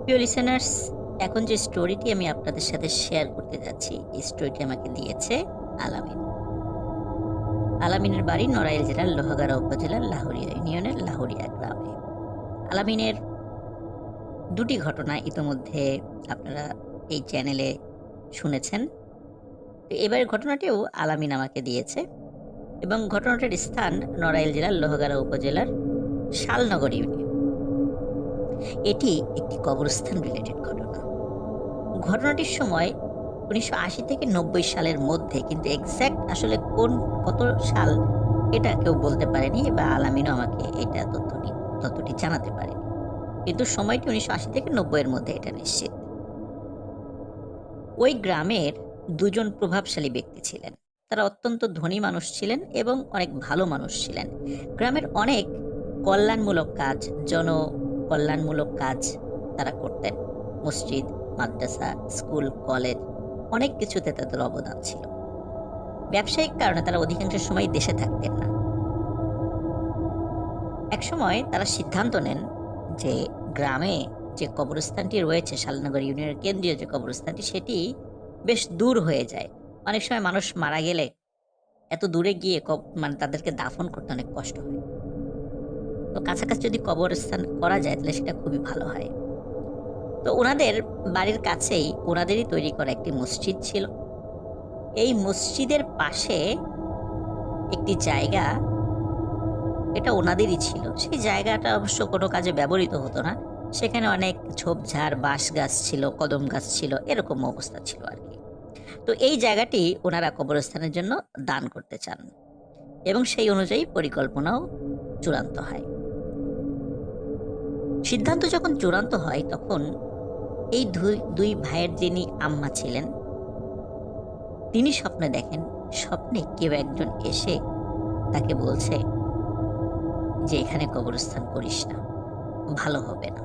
প্রিয় লিসেনার্স, এখন যে স্টোরিটি আমি আপনাদের সাথে শেয়ার করতে যাচ্ছি, এই স্টোরিটি আমাকে দিয়েছে আলামিন। আলামিনের বাড়ি নড়াইল জেলার লোহাগাড়া উপজেলার লাহোরিয়া ইউনিয়নের লাহোরিয়া গ্রামে। আলামিনের দুটি ঘটনা ইতোমধ্যে আপনারা এই চ্যানেলে শুনেছেন। তো এবারের ঘটনাটিও আলামিন আমাকে দিয়েছে এবং ঘটনাটির স্থান নড়াইল জেলার লোহাগাড়া উপজেলার শালনগর ইউনিয়ন। এটি একটি কবরস্থান রিলেটেড ঘটনা। ঘটনাটির সময় ১৯৮০ থেকে ৯০ সালের মধ্যে, কিন্তু এক্সাক্ট আসলে কত সাল এটা কেউ বলতে পারেনি বা আলামিনও আমাকে এটা তথ্যটি জানাতে পারেনি। কিন্তু সময়টি ১৯৮০ থেকে ৯০ এর মধ্যে, এটা নিশ্চিত। ওই গ্রামের দুজন প্রভাবশালী ব্যক্তি ছিলেন। তারা অত্যন্ত ধনী মানুষ ছিলেন এবং অনেক ভালো মানুষ ছিলেন। গ্রামের অনেক কল্যাণমূলক কাজ, জনকল্যাণমূলক কাজ তারা করতেন। মসজিদ, মাদ্রাসা, স্কুল, কলেজ, অনেক কিছুতে তাদের অবদান ছিল। ব্যবসায়িক কারণে তারা অধিকাংশ সময় দেশে থাকতেন না। একসময় তারা সিদ্ধান্ত নেন যে গ্রামে যে কবরস্থানটি রয়েছে, শালনগর ইউনিয়নের কেন্দ্রীয় যে কবরস্থানটি, সেটি বেশ দূর হয়ে যায়। অনেক সময় মানুষ মারা গেলে এত দূরে গিয়ে মানে তাদেরকে দাফন করতে অনেক কষ্ট হয়। তো কাছাকাছি যদি কবরস্থান করা যায় তাহলে সেটা খুবই ভালো হয়। তো ওনাদের বাড়ির কাছেই ওনাদেরই তৈরি করা একটি মসজিদ ছিল। এই মসজিদের পাশে একটি জায়গা, এটা ওনাদেরই ছিল। সেই জায়গাটা অবশ্য কোনো কাজে ব্যবহৃত হতো না। সেখানে অনেক ঝোপঝাড়, বাঁশ গাছ ছিল, কদম গাছ ছিল, এরকম অবস্থা ছিল আর কি। তো এই জায়গাটি ওনারা কবরস্থানের জন্য দান করতে চান এবং সেই অনুযায়ী পরিকল্পনাও চূড়ান্ত হয়। সিদ্ধান্ত যখন চূড়ান্ত হয় তখন এই দুই ভাইয়ের যিনি আম্মা ছিলেন, তিনি স্বপ্নে দেখেন, স্বপ্নে কেউ একজন এসে তাকে বলছে যে এখানে কবরস্থান করিস না, ভালো হবে না।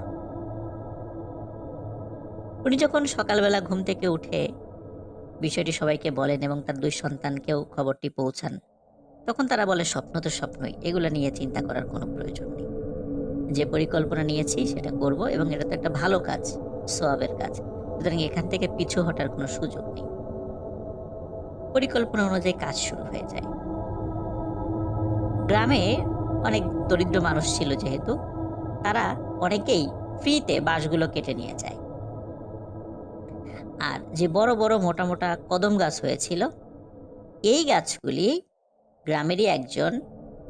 উনি যখন সকালবেলা ঘুম থেকে উঠে বিষয়টি সবাইকে বলেন এবং তার দুই সন্তানকেও খবরটি পৌঁছান, তখন তারা বলে স্বপ্ন তো স্বপ্নই, এগুলো নিয়ে চিন্তা করার কোনো প্রয়োজন নেই। যে পরিকল্পনা নিয়েছি সেটা করব এবং এটা তো একটা ভালো কাজ, সওয়াবের কাজ, সুতরাং এখান থেকে পিছু হটার কোনো সুযোগ নেই। পরিকল্পনা অনুযায়ী কাজ শুরু হয়ে যায়। গ্রামে অনেক দরিদ্র মানুষ ছিল যেহেতু, তারা অনেকেই ফ্রিতে বাঁশগুলো কেটে নিয়ে যায়। আর যে বড় বড় মোটা মোটা কদম গাছ হয়েছিল, এই গাছগুলি গ্রামেরই একজন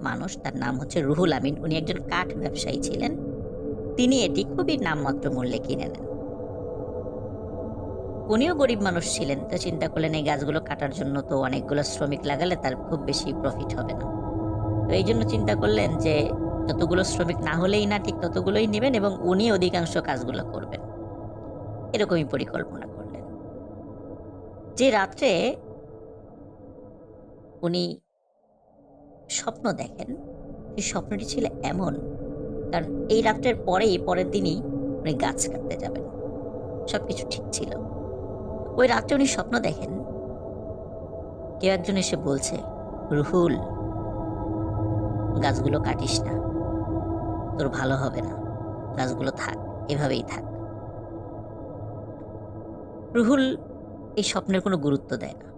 মানুষ, তার নাম হচ্ছে রুহুল আমিন, উনি একজন কাঠ ব্যবসায়ী ছিলেন। তিনি এটি খুবই নামমাত্র মূল্যে কিনে নেন। উনিও গরিব মানুষ ছিলেন, তো চিন্তা করলেন এই গাছগুলো কাটার জন্য তো অনেকগুলো শ্রমিক লাগালে তার খুব বেশি প্রফিট হবে না। তো এই জন্য চিন্তা করলেন যে যতগুলো শ্রমিক না হলেই না, ঠিক ততগুলোই নেবেন এবং উনি অধিকাংশ কাজগুলো করবেন। এরকমই পরিকল্পনা করলেন। যে রাত্রে উনি স্বপ্ন দেখেন, সেই স্বপ্নটি ছিল এমন, কারণ এই রাত্রের পরের দিনই উনি গাছ কাটতে যাবেন। সবকিছু ঠিক ছিল। ওই রাত্রে উনি স্বপ্ন দেখেন কেউ একজন এসে বলছে, রুহুল, গাছগুলো কাটিস না, তোর ভালো হবে না, গাছগুলো থাক, এভাবেই থাক। রুহুল এই স্বপ্নের কোনো গুরুত্ব দেয় না।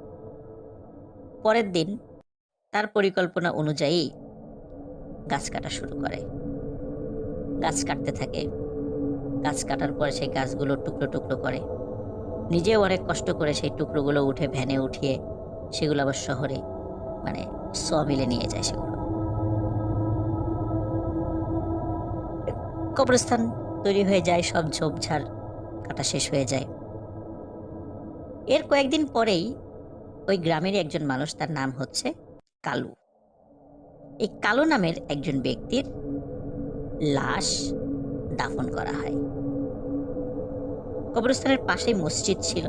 পরের দিন তার পরিকল্পনা অনুযায়ী গাছ কাটা শুরু করে। গাছ কাটতে থাকে। গাছ কাটার পরে সেই গাছগুলো টুকরো টুকরো করে, নিজেও অনেক কষ্ট করে সেই টুকরোগুলো উঠে ভ্যানে উঠিয়ে সেগুলো আবার শহরে মানে সমিলে নিয়ে যায়। সেগুলো কবরস্থান তৈরি হয়ে যায়, সব ঝোপঝাড় কাটা শেষ হয়ে যায়। এর কয়েকদিন পরেই ওই গ্রামেরই একজন মানুষ, তার নাম হচ্ছে কালু, এই কালু নামের একজন ব্যক্তির লাশ দাফন করা হয়। কবরস্থানের পাশেই মসজিদ ছিল,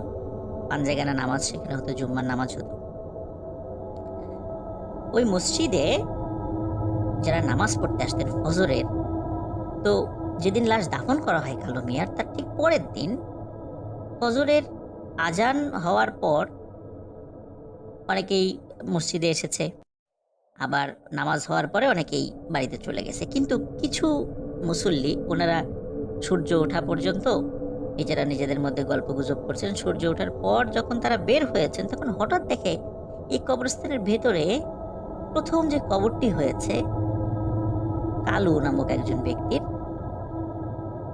পাঞ্জেগানা নামাজ সেখানে হতো, জুম্মার নামাজ হতো। ওই মসজিদে যারা নামাজ পড়তে আসতেন ফজরের, তো যেদিন লাশ দাফন করা হয় কালু মিয়ার, তার ঠিক পরের দিন ফজরের আজান হওয়ার পর অনেকেই মসজিদে এসেছে, আবার নামাজ হওয়ার পরে অনেকেই বাড়িতে চলে গেছে। কিন্তু কিছু মুসল্লি, ওনারা সূর্য ওঠা পর্যন্ত নিজেরা নিজেদের মধ্যে গল্পগুজব করছেন। সূর্য ওঠার পর যখন তারা বের হয়েছেন তখন হঠাৎ দেখে এই কবরস্থানের ভেতরে প্রথম যে কবরটি হয়েছে কালু নামক একজন ব্যক্তির,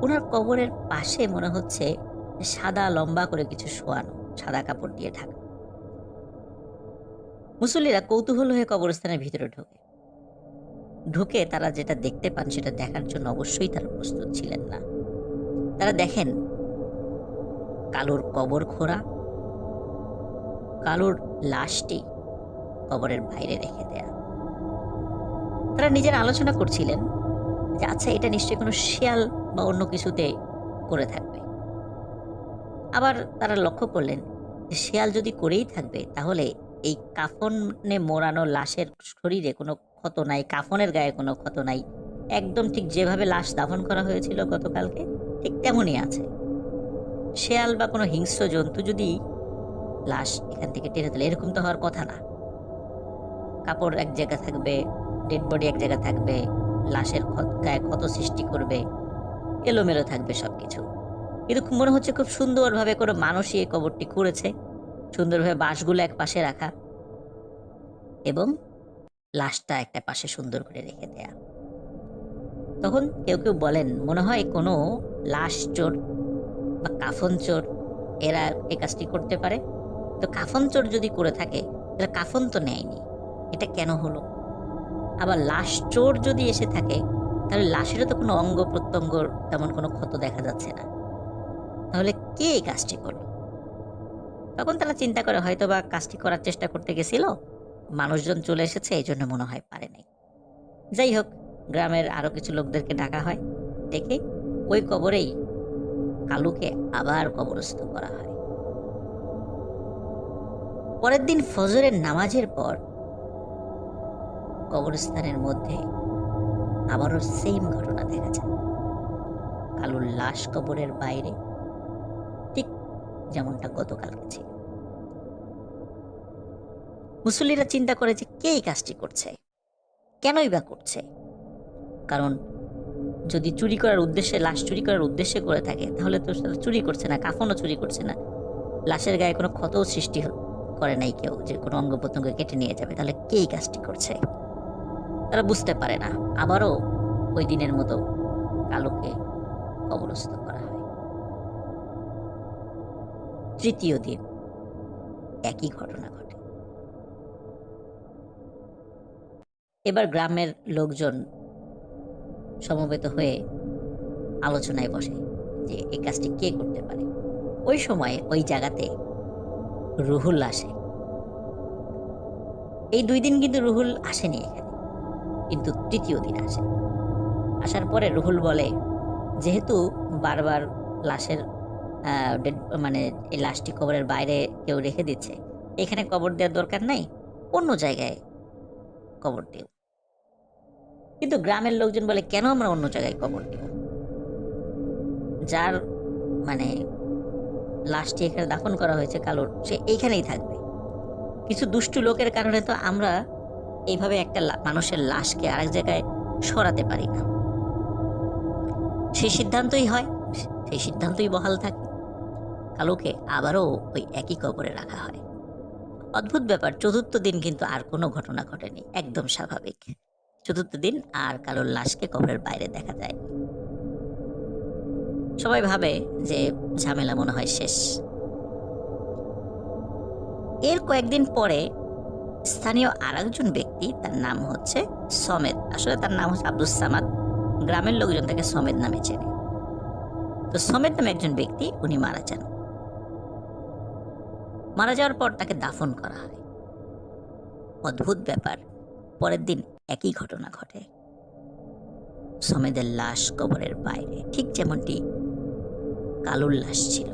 ওনার কবরের পাশে মনে হচ্ছে সাদা লম্বা করে কিছু শোয়ানো, সাদা কাপড় দিয়ে ঢাকা। মুসল্লিরা কৌতূহল হয়ে কবরস্থানের ভিতরে ঢুকে তারা যেটা দেখতে পান সেটা দেখার জন্য অবশ্যই তারা প্রস্তুত ছিলেন না। তারা দেখেন কালুর কবর খোঁড়া, কালুর লাশটি কবরের বাইরে রেখে দেয়া। তারা নিজেরা আলোচনা করছিলেন যে আচ্ছা এটা নিশ্চয়ই কোনো শিয়াল বা অন্য কিছুতে করে থাকবে। আবার তারা লক্ষ্য করলেন যে শিয়াল যদি করেই থাকবে তাহলে এই কাফনে মোড়ানো লাশের শরীরে কোনো ক্ষত নাই, কাফনের গায়ে কোনো ক্ষত নাই, একদম ঠিক যেভাবে লাশ দাফন করা হয়েছিল গতকালকে ঠিক তেমনই আছে। শেয়াল বা কোনো হিংস্র জন্তু যদি লাশ এখান থেকে টেনে তোলে এরকম তো হওয়ার কথা না। কাপড় এক জায়গায় থাকবে, ডেড বডি এক জায়গায় থাকবে, লাশের গায়ে ক্ষত সৃষ্টি করবে, এলোমেলো থাকবে সবকিছু। কিন্তু মনে হচ্ছে খুব সুন্দরভাবে কোনো মানুষই এই কবরটি করেছে, সুন্দরভাবে বাঁশগুলো এক পাশে রাখা এবং লাশটা একটা পাশে সুন্দর করে রেখে দেয়া। তখন কেউ কেউ বলেন মনে হয় কোনো লাশ চোর বা কাফন চোর এরা এই কাজটি করতে পারে। তো কাফন চোর যদি করে থাকে তাহলে কাফন তো নেয়নি, এটা কেন হলো? আবার লাশ চোর যদি এসে থাকে তাহলে লাশেরও তো কোনো অঙ্গ প্রত্যঙ্গর তেমন কোনো ক্ষত দেখা যাচ্ছে না, তাহলে কে এই কাজটি করলো? তখন তারা চিন্তা করে হয়তো বা কাজটি করার চেষ্টা করতে গেছিল, মানুষজন চলে এসেছে এই জন্য মনে হয় পারে নাই। যাই হোক, গ্রামের আরো কিছু লোকদেরকে ডাকা হয়, ডেকে ওই কবরেই কালুকে আবার কবরস্থ করা হয়। পরের দিন ফজরের নামাজের পর কবরস্থানের মধ্যে আবারও সেম ঘটনা দেখা যায়। কালুর লাশ কবরের বাইরে ঠিক যেমনটা গতকালকে ছিল। মুসল্লিরা চিন্তা করে যে কে এই কাজটি করছে, কেনই বা করছে? কারণ যদি চুরি করার উদ্দেশ্যে, লাশ চুরি করার উদ্দেশ্যে করে থাকে তাহলে তো সেটা চুরি করছে না, কাফনও চুরি করছে না, লাশের গায়ে কোনো ক্ষতও সৃষ্টি করে নাই কেউ যে কোনো অঙ্গ প্রত্যঙ্গ কেটে নিয়ে যাবে, তাহলে কে এই কাজটি করছে? তারা বুঝতে পারে না। আবারও ওই দিনের মতো কালুকে কবরস্থ করা হয়। তৃতীয় দিন একই ঘটনা ঘটে। এবার গ্রামের লোকজন সমবেত হয়ে আলোচনায় বসে যে এই কাজটি কে করতে পারে। ওই সময় ওই জায়গাতে রুহুল আসে। এই 2 দিন কিন্তু রুহুল আসেনি এখানে, কিন্তু তৃতীয় দিন আসে। আসার পরে রুহুল বলে যেহেতু বারবার লাশের মানে এই লাশটি কবরের বাইরে কেউ রেখে দিচ্ছে, এখানে কবর দেওয়ার দরকার নাই, অন্য জায়গায় কবর দিও। কিন্তু গ্রামের লোকজন বলে কেন আমরা অন্য জায়গায় কবর দিব? যার মানে লাশটি এখানে দাফন করা হয়েছে কালুর, সে এইখানেই থাকবে। কিছু দুষ্টু লোকের কারণে তো আমরা এইভাবে একটা মানুষের লাশকে আরেক জায়গায় সরাতে পারি না। সেই সিদ্ধান্তই হয়, সেই সিদ্ধান্তই বহাল থাকে। কালুকে আবারও ওই একই কবরে রাখা হয়। অদ্ভুত ব্যাপার, চতুর্থ দিন কিন্তু আর কোনো ঘটনা ঘটেনি, একদম স্বাভাবিক। চতুর্থ দিন আর কালুর লাশকে কবরের বাইরে দেখা যায়। সবাই ভাবে যে ঝামেলা মনে হয় শেষ। এর কয়েকদিন পরে স্থানীয় আরেকজন ব্যক্তি, তার নাম হচ্ছে সমেদ, আসলে তার নাম হচ্ছে আব্দুস সামাদ, গ্রামের লোকজন তাকে সমেদ নামে চেনে। তো সমেদ নামে একজন ব্যক্তি, উনি মারা যান। মারা যাওয়ার পর তাকে দাফন করা হয়। অদ্ভুত ব্যাপার, পরের দিন একই ঘটনা ঘটে। সমেদের লাশ কবরের বাইরে, ঠিক যেমনটি কালুর লাশ ছিল।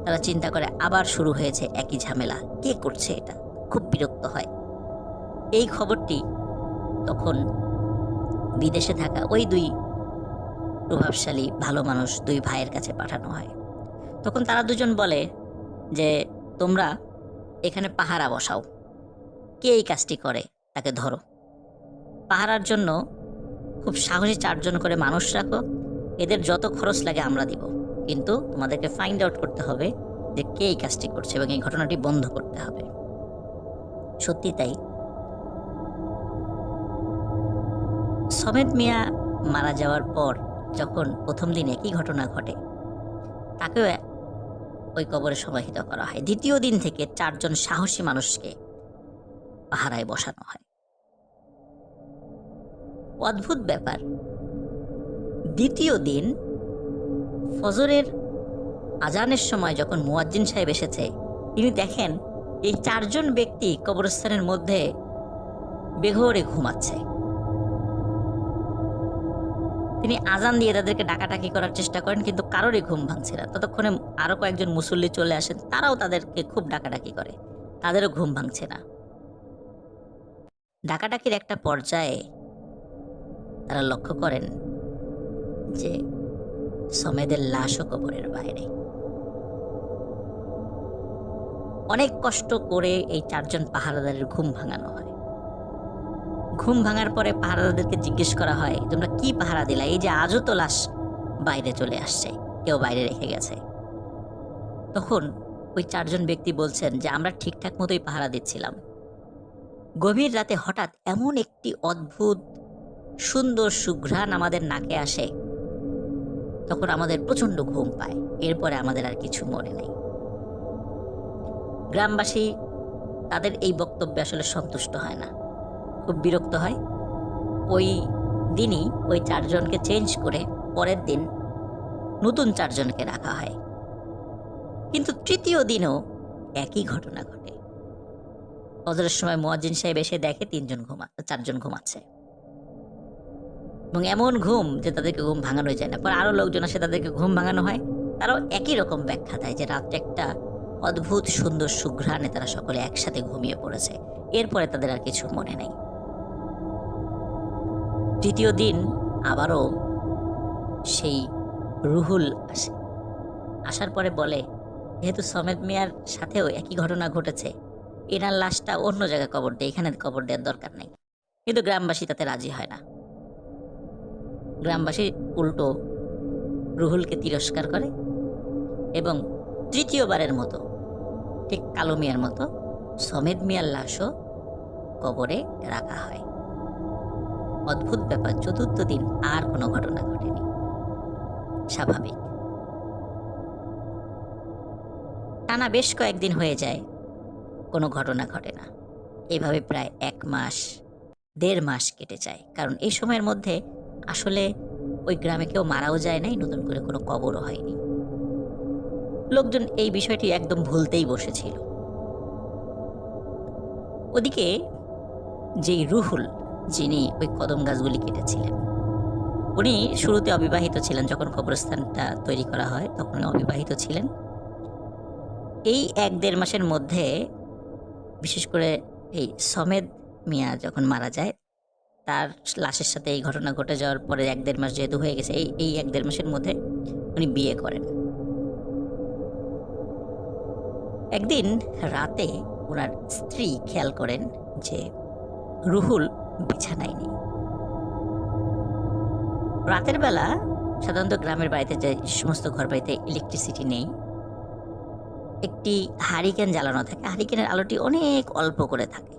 তারা চিন্তা করে আবার শুরু হয়েছে একই ঝামেলা, কে করছে এটা? খুব বিরক্ত হয়। এই খবরটি তখন বিদেশে থাকা ওই 2 প্রভাবশালী ভালো মানুষ, 2 ভাইয়ের কাছে পাঠানো হয়। তখন তারা দুজন বলে যে তোমরা এখানে পাহারা বসাও, কে এই কাজটি করে তাকে ধরো। পাহারার জন্য খুব সাহসী 4 জন করে মানুষ রাখো, এদের যত খরচ লাগে আমরা দিব, কিন্তু তোমাদেরকে ফাইন্ড আউট করতে হবে যে কে এই কাজটি করছে এবং এই ঘটনাটি বন্ধ করতে হবে। সত্যি তাই, সমেদ মিয়া মারা যাওয়ার পর যখন প্রথম দিন একই ঘটনা ঘটে, তাকেও ওই কবরে সমাহিত করা হয়। দ্বিতীয় দিন থেকে 4 জন সাহসী মানুষকে পাহারায় বসানো হয়। অদ্ভুত ব্যাপার, দ্বিতীয় দিন ফজরের আজানের সময় যখন মুয়াজ্জিন সাহেব এসেছে, তিনি দেখেন এই 4 জন ব্যক্তি কবরস্থানের মধ্যে বেঘোরে ঘুমাচ্ছে। তিনি আজান দিয়ে তাদেরকে ডাকাডাকি করার চেষ্টা করেন, কিন্তু কারোরই ঘুম ভাঙছে না। ততক্ষণে আরো কয়েকজন মুসল্লি চলে আসেন, তারাও তাদেরকে খুব ডাকাডাকি করে, তাদেরও ঘুম ভাঙছে না। ডাকাডাকির একটা পর্যায়ে তারা লক্ষ্য করেন যে সমেদের লাশও কবরের বাইরে। অনেক কষ্ট করে এই 4 জন পাহারাদারের ঘুম ভাঙানো হয়। ঘুম ভাঙার পরে পাহারাদারদেরকে জিজ্ঞেস করা হয়, তোমরা কি পাহারা দিলা? এই যে আজও তো লাশ বাইরে চলে আসছে, কেউ বাইরে রেখে গেছে। তখন ওই 4 জন ব্যক্তি বলছেন যে আমরা ঠিকঠাক মতোই পাহারা দিচ্ছিলাম। গভীর রাতে হঠাৎ এমন একটি অদ্ভুত সুন্দর সুঘ্রাণ আমাদের নাকে আসে, তখন আমাদের প্রচন্ড ঘুম পায়। এরপরে আমাদের আর কিছু মনে নেই। গ্রামবাসী তাদের এই বক্তব্যে আসলে সন্তুষ্ট হয় না, খুব বিরক্ত হয়। ওই দিনই ওই 4 জনকে চেঞ্জ করে পরের দিন নতুন 4 জনকে রাখা হয়। কিন্তু তৃতীয় দিনও একই ঘটনা ঘটে। ফজরের সময় মুয়াজ্জিন সাহেব এসে দেখে 4 জন ঘুমাচ্ছে, এবং এমন ঘুম যে তাদেরকে ঘুম ভাঙানো যায় না। পরে আরো লোকজন আসে, তাদেরকে ঘুম ভাঙানো হয়। তারাও একই রকম ব্যাখ্যা দেয় যে রাত্রে একটা অদ্ভুত সুন্দর সুঘ্রাণে তারা সকলে একসাথে ঘুমিয়ে পড়েছে। এরপরে তাদের আর কিছু মনে নেই। তৃতীয় দিন আবারও সেই রুহুল আসে। আসার পরে বলে, যেহেতু সমেদ মিয়ার সাথেও একই ঘটনা ঘটেছে, এনার লাশটা অন্য জায়গায় কবর দেয়, এখানে কবর দেওয়ার দরকার নেই। কিন্তু গ্রামবাসী তাতে রাজি হয় না। গ্রামবাসী উল্টো রুহুলকে তিরস্কার করে এবং তৃতীয়বারের মতো, ঠিক কালো মিয়ার মতো, সমেদ মিয়ার লাশও কবরে রাখা হয়। অদ্ভুত ব্যাপার, চতুর্থ দিন আর কোনো ঘটনা ঘটেনি। স্বাভাবিক। টানা বেশ কয়েকদিন হয়ে যায়, কোনো ঘটনা ঘটে না। এইভাবে প্রায় 1 মাস 1.5 মাস কেটে যায়। কারণ এই সময়ের মধ্যে আসলে ওই গ্রামে কেউ মারাও যায় নাই, নতুন করে কোনো কবরও হয়নি। লোকজন এই বিষয়টি একদম ভুলতেই বসেছিল। ওদিকে যেই রুহুল, যিনি ওই কদম গাছগুলি কেটেছিলেন, উনি শুরুতে অবিবাহিত ছিলেন। যখন কবরস্থানটা তৈরি করা হয় তখন অবিবাহিত ছিলেন। এই 1-1.5 মাসের মধ্যে, বিশেষ করে এই সমেদ মিয়া যখন মারা যায়, তার লাশের সাথে এই ঘটনা ঘটে যাওয়ার পরে 1-1.5 মাস যেহেতু হয়ে গেছে, এই 1-1.5 মাসের মধ্যে উনি বিয়ে করেন। একদিন রাতে ওনার স্ত্রী খেয়াল করেন যে রুহুল বিছানায় নেই। রাতের বেলা সাধারণত গ্রামের বাড়িতে যে সমস্ত ঘর বাড়িতে ইলেকট্রিসিটি নেই, একটি হারিকেন জ্বালানো থাকে। হারিকেনের আলোটি অনেক অল্প করে থাকে,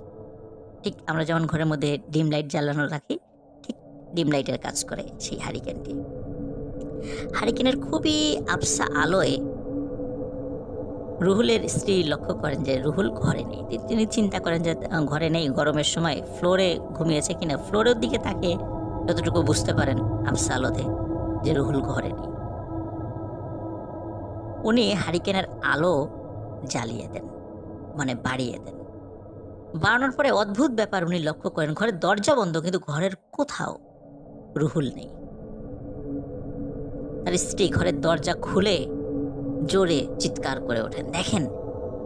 ঠিক আমরা যেমন ঘরের মধ্যে ডিম লাইট জ্বালানো রাখি, ঠিক ডিম লাইটের কাজ করে সেই হারিকেনটি। হারিকেনের খুবই আবসা আলোয় রুহুলের স্ত্রী লক্ষ্য করেন যে রুহুল ঘরে নেই। তিনি চিন্তা করেন যে ঘরে নেই, গরমের সময় ফ্লোরে ঘুমিয়েছে কিনা। ফ্লোরের দিকে তাকে যতটুকু বুঝতে পারেন আবসা আলোতে যে রুহুল ঘরে নেই। উনি হারিকেনের আলো জ্বালিয়ে দেন, মানে বাড়িয়ে দেন। বাড়ানোর পরে অদ্ভুত ব্যাপার উনি লক্ষ্য করেন, ঘরের দরজা বন্ধ, কিন্তু ঘরের কোথাও রুহুল নেই। তার স্ত্রী ঘরের দরজা খুলে জোরে চিৎকার করে ওঠেন। দেখেন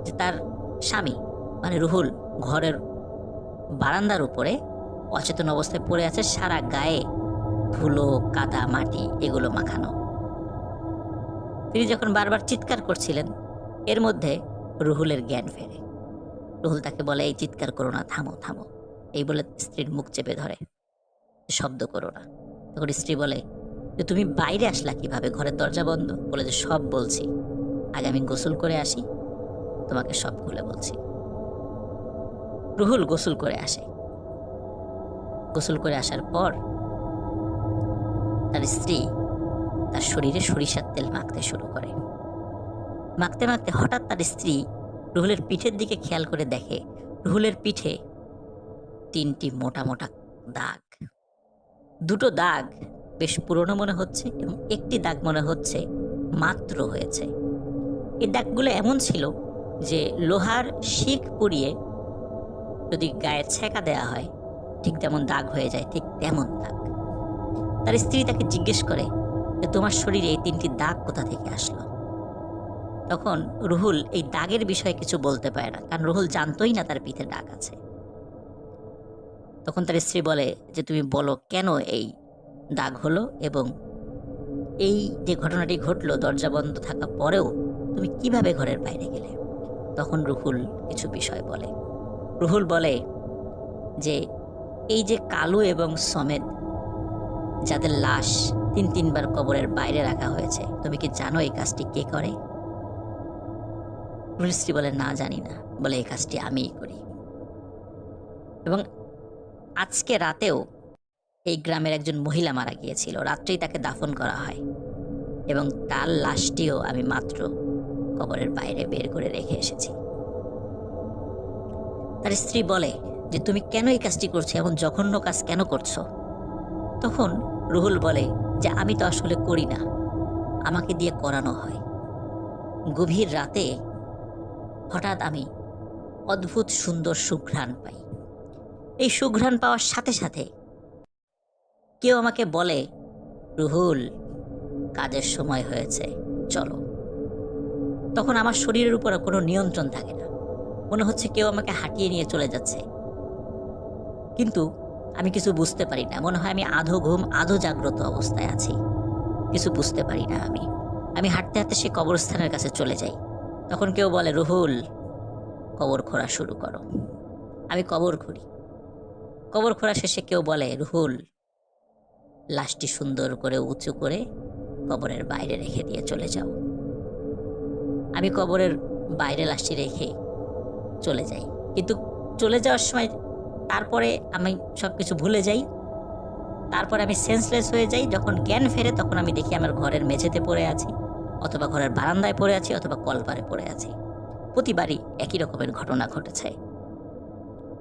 যে তার স্বামী মানে রুহুল ঘরের বারান্দার উপরে অচেতন অবস্থায় পড়ে আছে, সারা গায়ে ধুলো, কাদা, মাটি এগুলো মাখানো। তিনি যখন বারবার চিৎকার করছিলেন, এর মধ্যে রুহুলের জ্ঞান ফেরে। রুহুল তাকে বলে, এই চিৎকার করো না, থামো থামো। এই বলে স্ত্রীর মুখ চেপে ধরে, শব্দ করো না। তখন স্ত্রী বলে, যে তুমি বাইরে আসলা কিভাবে, ঘরের দরজা বন্ধ? বলে যে সব বলছি, আগে আমি গোসল করে আসি, তোমাকে সব খুলে বলছি। রুহুল গোসল করে আসে। গোসল করে আসার পর তার স্ত্রী তার শরীরে সরিষার তেল মাখতে শুরু করে। মাখতে মাখতে হঠাৎ তার স্ত্রী রুহুলের পিঠের দিকে খেয়াল করে দেখে রুহুলের পিঠে 3টি মোটা মোটা দাগ। 2টো দাগ বেশ পুরনো মনে হচ্ছে এবং একটি দাগ মনে হচ্ছে মাত্র হয়েছে। এই দাগগুলো এমন ছিল যে লোহার শিক পুড়িয়ে যদি গায়ে ছেঁকা দেওয়া হয় ঠিক যেমন দাগ হয়ে যায়, ঠিক তেমন দাগ। তার স্ত্রী তাকে জিজ্ঞেস করে যে তোমার শরীরে এই 3টি দাগ কোথা থেকে আসলো? তখন রুহুল এই দাগের বিষয়ে কিছু বলতে পারে না, কারণ রুহুল জানতোই না তার পিঠে দাগ আছে। তখন তার স্ত্রী বলে যে তুমি বলো কেন এই দাগ হলো এবং এই যে ঘটনাটি ঘটলো দরজা বন্ধ থাকা পরেও তুমি কিভাবে ঘরের বাইরে গেলে? তখন রুহুল কিছু বিষয় বলে। রুহুল বলে যে এই যে কালু এবং সমেদ যাদের লাশ 3-3বার কবরের বাইরে রাখা হয়েছে, তুমি কি জানো এই কাজটি কে করে? রুহুল স্ত্রী বলে না জানি না, বলে এই কাজটি আমিই করি। এবং আজকে রাতেও এই গ্রামের একজন মহিলা মারা গিয়েছিল, রাত্রেই তাকে দাফন করা হয় এবং তার লাশটিও আমি মাত্র কবরের বাইরে বের করে রেখে এসেছি। তার স্ত্রী বলে যে তুমি কেন এই কাজটি করছো, এমন জঘন্য কাজ কেন করছো? তখন রুহুল বলে যে আমি তো আসলে করি না, আমাকে দিয়ে করানো হয়। গভীর রাতে হঠাৎ আমি অদ্ভুত সুন্দর সুঘ্রাণ পাই। এই সুঘ্রাণ পাওয়ার সাথে সাথে কেউ আমাকে বলে রুহুল কাজের সময় হয়েছে, চলো। তখন আমার শরীরের উপর কোনো নিয়ন্ত্রণ থাকে না, মনে হচ্ছে কেউ আমাকে হাঁটিয়ে নিয়ে চলে যাচ্ছে, কিন্তু আমি কিছু বুঝতে পারি না। মনে হয় আমি আধো ঘুম আধো জাগ্রত অবস্থায় আছি, কিছু বুঝতে পারি না। আমি হাঁটতে হাঁটতে সে কবরস্থানের কাছে চলে যাই। তখন কেউ বলে রুহুল কবর খোঁড়া শুরু করো। আমি কবর খুঁড়ি। কবর খোঁড়া শেষে কেউ বলে রুহুল লাশটি সুন্দর করে উঁচু করে কবরের বাইরে রেখে দিয়ে চলে যাও। আমি কবরের বাইরে লাশটি রেখে চলে যাই, কিন্তু চলে যাওয়ার সময় তারপরে আমি সব কিছু ভুলে যাই। তারপরে আমি সেন্সলেস হয়ে যাই। যখন জ্ঞান ফেরে তখন আমি দেখি আমার ঘরের মেঝেতে পড়ে আছি, অথবা ঘরের বারান্দায় পড়ে আছি, অথবা কলপারে পড়ে আছি। প্রতিবারই একই রকমের ঘটনা ঘটেছে,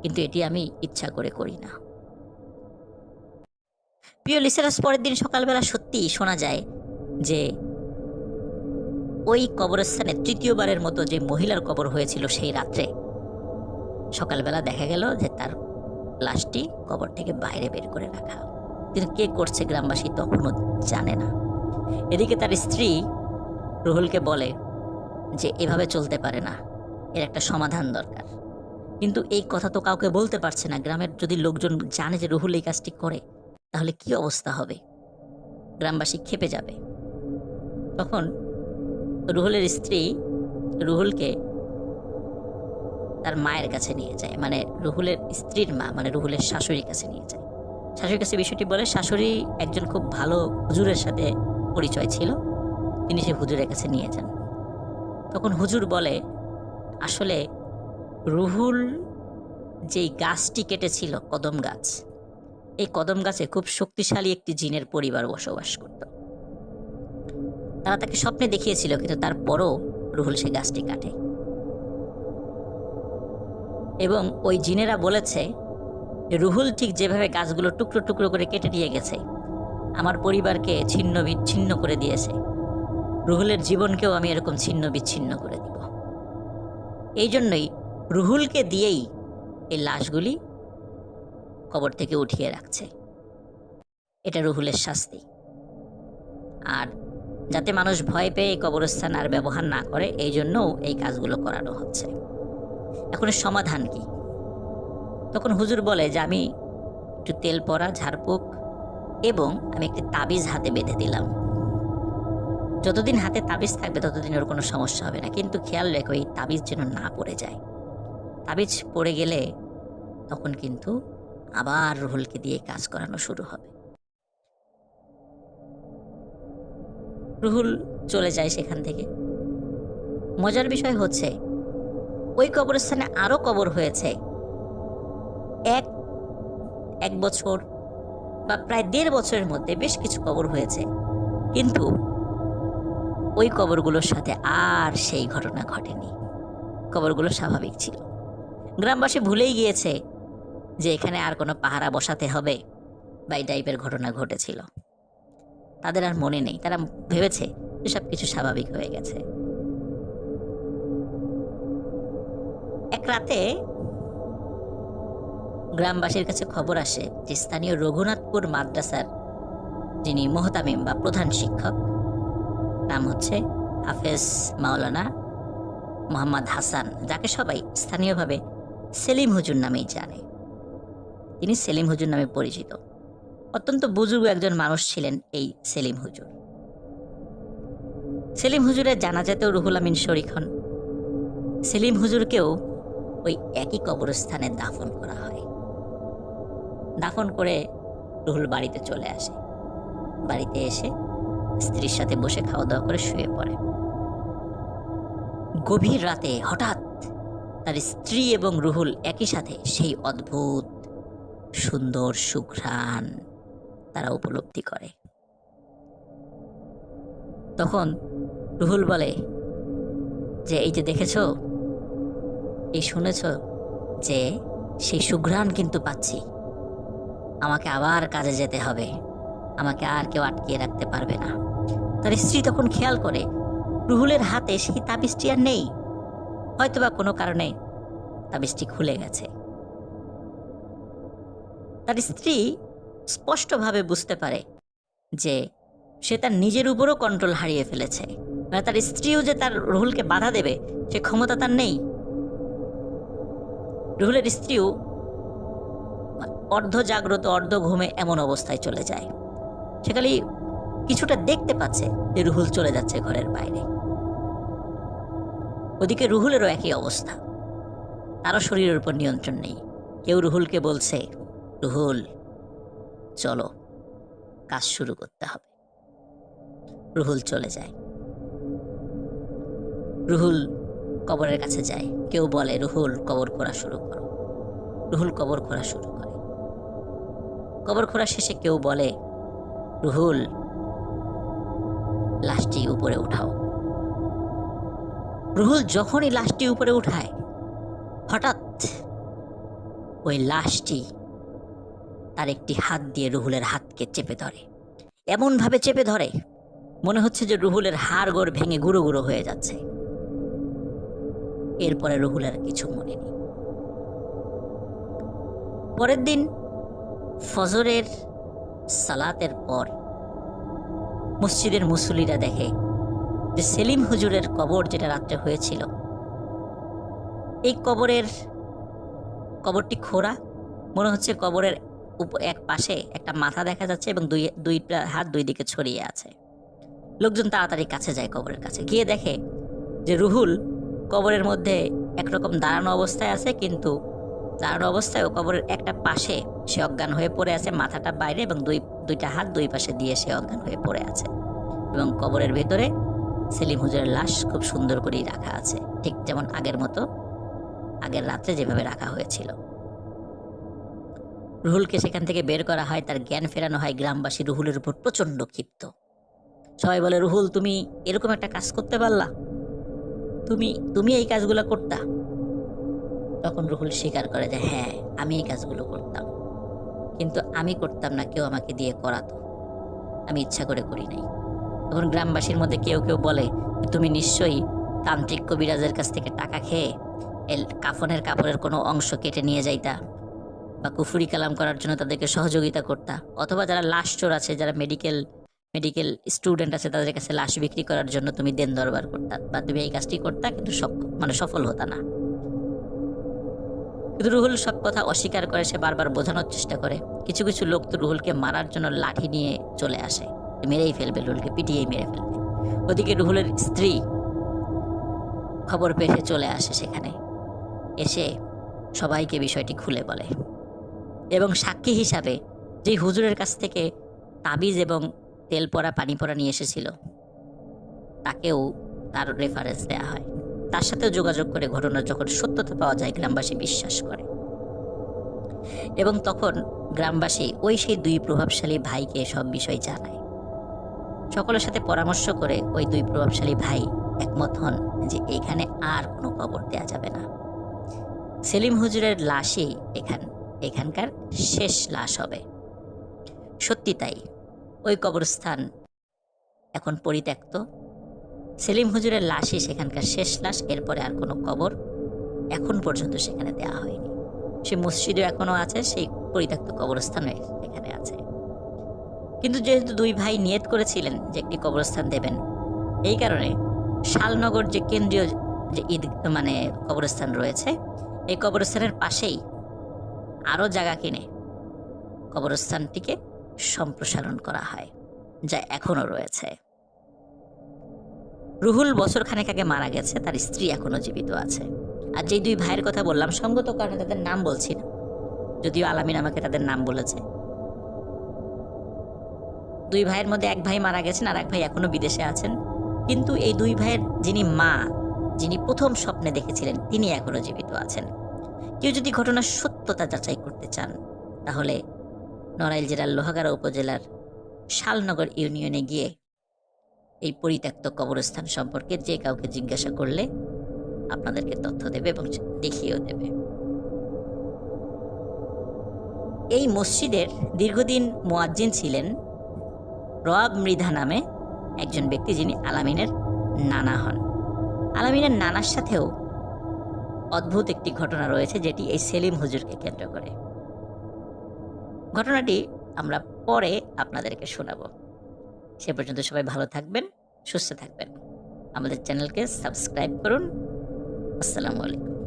কিন্তু এটি আমি ইচ্ছা করে করি না। প্রিয় লিসেনার্স, পরের দিন সকালবেলা সত্যিই শোনা যায় যে ওই কবরস্থানে 3য়বারের মতো যে মহিলার কবর হয়েছিল সেই রাত্রে সকালবেলা দেখা গেল যে তার লাশটি কবর থেকে বাইরে বের করে রাখা, কিন্তু কে করছে গ্রামবাসী তখনও জানে না। এদিকে তার স্ত্রী রুহুলকে বলে যে এভাবে চলতে পারে না, এর একটা সমাধান দরকার। কিন্তু এই কথা তো কাউকে বলতে পারছে না। গ্রামের যদি লোকজন জানে যে রুহুল এই কাজটি করে তাহলে কি অবস্থা হবে, গ্রামবাসী ক্ষেপে যাবে। তখন রুহুলের স্ত্রী রুহুলকে তার মায়ের কাছে নিয়ে যায়, মানে রুহুলের স্ত্রীর মা, মানে রুহুলের শাশুড়ির কাছে নিয়ে যায়। শাশুড়ির কাছে বিষয়টি বলে। শাশুড়ি একজন খুব ভালো হুজুরের সাথে পরিচয় ছিল, তিনি সে হুজুরের কাছে নিয়ে যান। তখন হুজুর বলে আসলে রুহুল যেই গাছটি কেটেছিল, কদম গাছ, এই কদম গাছে খুব শক্তিশালী একটি জিনের পরিবার বসবাস করত। তারা তাকে স্বপ্নে দেখিয়েছিল, কিন্তু তারপরও রুহুল সে গাছটি কাটে এবং ওই জিনেরা বলেছে রুহুল ঠিক যেভাবে গাছগুলো টুকরো টুকরো করে কেটে নিয়ে গেছে, আমার পরিবারকে ছিন্ন বিচ্ছিন্ন করে দিয়েছে, রুহুলের জীবনকেও আমি এরকম ছিন্ন বিচ্ছিন্ন করে দিব। এই জন্যই রুহুলকে দিয়েই এই লাশগুলি কবর থেকে উঠিয়ে রাখছে। এটা রুহুলের শাস্তি। আর যাতে মানুষ ভয় পেয়ে এই কবরস্থান আর ব্যবহার না করে, এই জন্যও এই কাজগুলো করানো হচ্ছে। এখন এর সমাধান কি? তখন হুজুর বলে যে আমি একটু তেল পড়া ঝাড়ফুঁক এবং আমি একটি তাবিজ হাতে বেঁধে দিলাম। যতদিন হাতে তাবিজ থাকবে ততদিন ওর কোনো সমস্যা হবে না, কিন্তু খেয়াল রেখো এই তাবিজ যেন না পড়ে যায়। তাবিজ পড়ে গেলে তখন কিন্তু আবার রুহুলকে দিয়ে কাজ করানো শুরু হবে। রুহুল চলে যায় সেখান থেকে। মজার বিষয় হচ্ছে ওই কবরস্থানে আরও কবর হয়েছে। এক এক বছর বা প্রায় ১.৫ বছরের মধ্যে বেশ কিছু কবর হয়েছে, কিন্তু ওই কবরগুলোর সাথে আর সেই ঘটনা ঘটেনি। কবরগুলো স্বাভাবিক ছিল। গ্রামবাসী ভুলেই গিয়েছে যে এখানে আর কোনো পাহারা বসাতে হবে বা এই টাইপের ঘটনা ঘটেছিল। তাদের আর মনে নেই, তারা ভেবেছে যে সব কিছু স্বাভাবিক হয়ে গেছে। এক রাতে গ্রামবাসীর কাছে খবর আসে যে স্থানীয় রঘুনাথপুর মাদ্রাসার যিনি মোহতামিম বা প্রধান শিক্ষক, নাম হচ্ছে হাফেজ মাওলানা মোহাম্মদ হাসান, যাকে সবাই স্থানীয়ভাবে সেলিম হুজুর নামেই জানে। তিনি সেলিম হুজুর নামে পরিচিত। অত্যন্ত বুজুর্গ একজন মানুষ ছিলেন এই সেলিম হুজুর। সেলিম হুজুরের জানাজাতেও রুহুল আমিন শরীক হন। সেলিম হুজুরকেও ওই একই কবরস্থানে দাফন করা হয়। দাফন করে রুহুল বাড়িতে চলে আসে। বাড়িতে এসে স্ত্রীর সাথে বসে খাওয়া দাওয়া করে শুয়ে পড়ে। গভীর রাতে হঠাৎ তার স্ত্রী এবং রুহুল একই সাথে সেই অদ্ভুত সুন্দর সুঘ্রাণ তারা উপলব্ধি করে। তখন রুহুল বলে যে এই যে দেখেছ, এই শুনেছ যে সেই সুঘ্রাণ কিন্তু পাচ্ছি, আমাকে আবার কাজে যেতে হবে, আমাকে আর কেউ আটকিয়ে রাখতে পারবে না। তার স্ত্রী তখন খেয়াল করে রুহুলের হাতে সেই তাবিজটি আর নেই, হয়তোবা কোনো কারণে তাবিজটি খুলে গেছে। তার স্ত্রী স্পষ্টভাবে বুঝতে পারে যে সে তার নিজের উপরও কন্ট্রোল হারিয়ে ফেলেছে। মানে তার স্ত্রীও যে তার রুহুলকে বাধা দেবে সে ক্ষমতা তার নেই। রুহুলের স্ত্রীও অর্ধ জাগ্রত অর্ধ ঘুমে এমন অবস্থায় চলে যায়। সে খালি কিছুটা দেখতে পাচ্ছে যে রুহুল চলে যাচ্ছে ঘরের বাইরে। ওদিকে রুহুলেরও একই অবস্থা, তারও শরীরের উপর নিয়ন্ত্রণ নেই। কেউ রুহুলকে বলছে, রুহুল চলো, কাজ শুরু করতে হবে। রুহুল চলে যায়। রুহুল কবরের কাছে যায়। কেউ বলে, রুহুল কবর খোঁড়া শুরু করো। রুহুল কবর খোঁড়া শুরু করে। কবর খোঁড়া শেষে কেউ বলে, রুহুল লাশটি উপরে উঠাও। রুহুল যখনই লাশটি উপরে উঠায়, হঠাৎ ওই লাশটি তার একটি হাত দিয়ে রুহুলের হাতকে চেপে ধরে। এমনভাবে চেপে ধরে মনে হচ্ছে যে রুহুলের হাড় গোড় ভেঙে গুঁড়ো গুঁড়ো হয়ে যাচ্ছে। এরপরে রুহুলের কিছু মনে নেই। পরের দিন ফজরের সালাতের পর মসজিদের মুসল্লিরা দেখে যে সেলিম হুজুরের কবর যেটা রাত্রে হয়েছিল, এই কবরটি খোঁড়া। মনে হচ্ছে কবরের এক পাশে একটা মাথা দেখা যাচ্ছে এবং দুইটা হাত দুই দিকে ছড়িয়ে আছে। লোকজন তাড়াতাড়ি কাছে যায়, কবরের কাছে গিয়ে দেখে যে রুহুল কবরের মধ্যে একরকম দাঁড়ানো অবস্থায় আছে, কিন্তু দাঁড়ানো অবস্থায় কবরের একটা পাশে সে অজ্ঞান হয়ে পড়ে আছে, মাথাটা বাইরে এবং দুইটা হাত দুই পাশে দিয়ে সে অজ্ঞান হয়ে পড়ে আছে। এবং কবরের ভেতরে সেলিম হুজুরের লাশ খুব সুন্দর করেই রাখা আছে, ঠিক যেমন আগের মতো, আগের রাত্রে যেভাবে রাখা হয়েছিল। রুহুলকে সেখান থেকে বের করা হয়, তার জ্ঞান ফেরানো হয়। গ্রামবাসী রুহুলের উপর প্রচণ্ড ক্ষিপ্ত। সবাই বলে, রুহুল তুমি এরকম একটা কাজ করতে পারলা, তুমি এই কাজগুলো করতা? তখন রুহুল স্বীকার করে যে হ্যাঁ, আমি এই কাজগুলো করতাম, কিন্তু আমি করতাম না, কেউ আমাকে দিয়ে করাতো, আমি ইচ্ছা করে করি নাই। তখন গ্রামবাসীর মধ্যে কেউ কেউ বলে, তুমি নিশ্চয়ই তান্ত্রিক কবিরাজের কাছ থেকে টাকা খেয়ে কাফনের কাপড়ের কোনো অংশ কেটে নিয়ে যাইতা, বা কুফরি কালাম করার জন্য তাদেরকে সহযোগিতা করতা, অথবা যারা লাশ চোর আছে, যারা মেডিকেল স্টুডেন্ট আছে, তাদের কাছে লাশ বিক্রি করার জন্য তুমি দেন দরবার করতা, বা তুমি এই কাজটি করতা, কিন্তু সফল হতা না। কিন্তু রুহুল সব কথা অস্বীকার করে। সে বারবার বোঝানোর চেষ্টা করে। কিছু কিছু লোক তো রুহুলকে মারার জন্য লাঠি নিয়ে চলে আসে, মেরেই ফেলবে, রুহুলকে পিটিয়েই মেরে ফেলবে। ওদিকে রুহুলের স্ত্রী খবর পেয়ে চলে আসে সেখানে, এসে সবাইকে বিষয়টি খুলে বলে এবং সাক্ষী হিসাবে যেই হুজুরের কাছ থেকে তাবিজ এবং তেল পড়া পানি পড়া নিয়ে এসেছিল, তাকেও তার রেফারেন্স দেওয়া হয়। তার সাথেও যোগাযোগ করে ঘটনার যখন সত্যতা পাওয়া যায় গ্রামবাসী বিশ্বাস করে এবং তখন গ্রামবাসী সেই 2 প্রভাবশালী ভাইকে সব বিষয় জানায়। সকলের সাথে পরামর্শ করে ওই 2 প্রভাবশালী ভাই একমত হন যে এখানে আর কোনো কবর দেয়া যাবে না। সেলিম হুজুরের লাশই এখানকার শেষ লাশ হবে। সত্যি তাই, ওই কবরস্থান এখন পরিত্যক্ত। সেলিম হুজুরের লাশই সেখানকার শেষ লাশ। এরপরে আর কোনো কবর এখন পর্যন্ত সেখানে দেওয়া হয়নি। সে মসজিদও এখনও আছে, সেই পরিত্যক্ত কবরস্থানে এখানে আছে। কিন্তু যেহেতু 2 ভাই নিয়ত করেছিলেন যে একটি কবরস্থান দেবেন, এই কারণে শালনগর যে কেন্দ্রীয় যে কবরস্থান রয়েছে, এই কবরস্থানের পাশেই আরও জায়গা কিনে কবরস্থানটিকে সম্প্রসারণ করা হয়, যা এখনও রয়েছে। রুহুল বছরখানেক আগে মারা গেছে, তার স্ত্রী এখনও জীবিত আছে। আর যেই 2 ভাইয়ের কথা বললাম, সঙ্গত কারণে তাদের নাম বলছি না, যদিও আলামিন আমাকে তাদের নাম বলেছে। 2 ভাইয়ের মধ্যে 1 ভাই মারা গেছেন, আর 1 ভাই এখনো বিদেশে আছেন। কিন্তু এই 2 ভাইয়ের যিনি প্রথম স্বপ্নে দেখেছিলেন, তিনি এখনো জীবিত আছেন। কেউ যদি ঘটনার সত্যতা যাচাই করতে চান, তাহলে নড়াইল জেলার লোহাগাড়া উপজেলার শালনগর ইউনিয়নে গিয়ে এই পরিত্যক্ত কবরস্থান সম্পর্কে যে কাউকে জিজ্ঞাসা করলে আপনাদেরকে তথ্য দেবে এবং দেখিয়েও দেবে। এই মসজিদের দীর্ঘদিন মুয়াজ্জিন ছিলেন রওয়াব মৃধা নামে একজন ব্যক্তি, যিনি আলামিনের নানা হন। আলামিনের নানার সাথেও অদ্ভুত একটি ঘটনা রয়েছে, যেটি এই সেলিম হুজুরকে কেন্দ্র করে। ঘটনাটি আমরা পরে আপনাদেরকে শোনাবো। সে পর্যন্ত সবাই ভালো থাকবেন, সুস্থ থাকবেন। আমাদের চ্যানেলকে সাবস্ক্রাইব করুন। আসসালামু আলাইকুম।